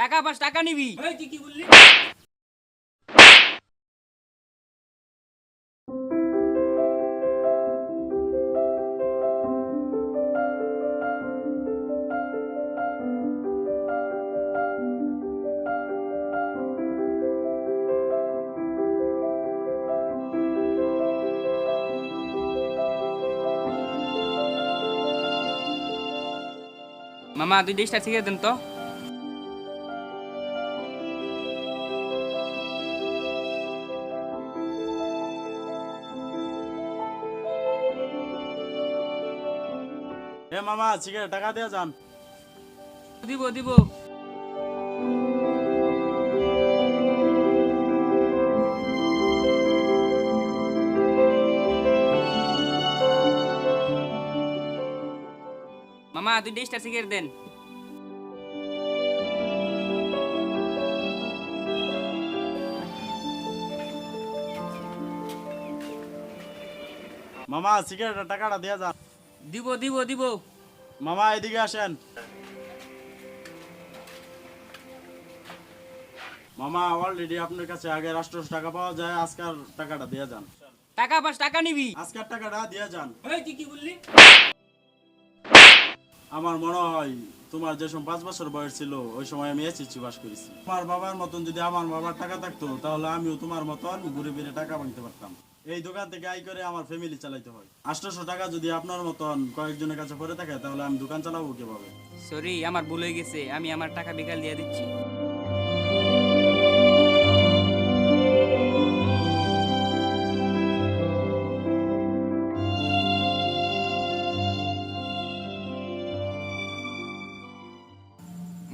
টাকা পাস টাকা নিবি। এই তুই কি বললি? মামা 2 স্টার সিগারেট দেন তো। এ মামা সিগারেট টাকা দিয়ে যান। দিব দিব। মামা 2 স্টার সিগারেট দেন। মামা সিগারেটের টাকাটা দিয়ে যান। দিব দিব দিব। মামা এদিকে আসেন। মামা অলরেডি আপনার কাছে আগে 800 টাকা পাওয়া যায়, আজকের টাকাটা দিয়ে যান। টাকা পাস টাকা নিবি। আজকের টাকাটা দিয়ে যান। এই তুই কি বললি? আমার মনে হয় তোমার যে সময় 5 বছর বয়স ছিল ওই সময় আমি এসেছি বাস করেছি। তোমার বাবার মতন যদি আমার বাবার টাকা থাকতো তাহলে আমিও তোমার মতন ঘুরে ফিরে টাকা ভাঙতে পারতাম। এই দোকান থেকে আয় করে আমার ফ্যামিলি চালাইতে হয়। 800 টাকা যদি আপনার মতন কয়েকজনের কাছে পড়ে থাকে তাহলে আমি দোকান চালাবো কিভাবে? সরি, আমার ভুল হয়ে গেছে, আমি আমার টাকা বিকাল দিয়ে দিচ্ছি।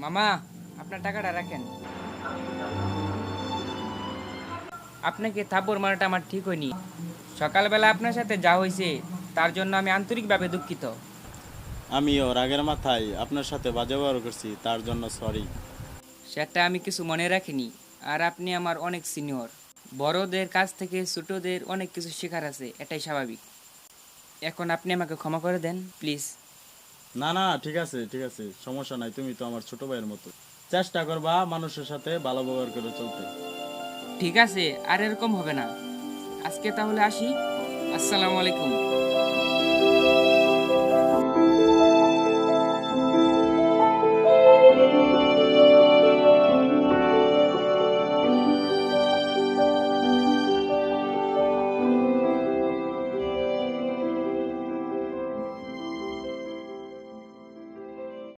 মামা আপনার টাকাটা রাখেন। আপনাকে থাপ্পড় মারাটা আমার ঠিক হয়নি। সকালবেলা আপনার সাথে যা হয়েছে তার জন্য আমি আন্তরিকভাবে দুঃখিত। আমিও রাগের মাথায় আপনার সাথে বাজে ব্যবহার করছি, তার জন্য সরি। সেটা আমি কিছু মনে রাখিনি। আর আপনি আমার অনেক সিনিয়র, বড়দের কাছ থেকে ছোটদের অনেক কিছু শেখার আছে, এটাই স্বাভাবিক। এখন আপনি আমাকে ক্ষমা করে দেন প্লিজ। না না ঠিক আছে ঠিক আছে, সমস্যা নাই, তুমি তো আমার ছোট ভাইয়ের মতো। চেষ্টা করবা মানুষের সাথে ভালো ব্যবহার করে চলতে। ঠিক আছে, আর এরকম হবে না। আজকে তাহলে আসি। আসসালামু আলাইকুম।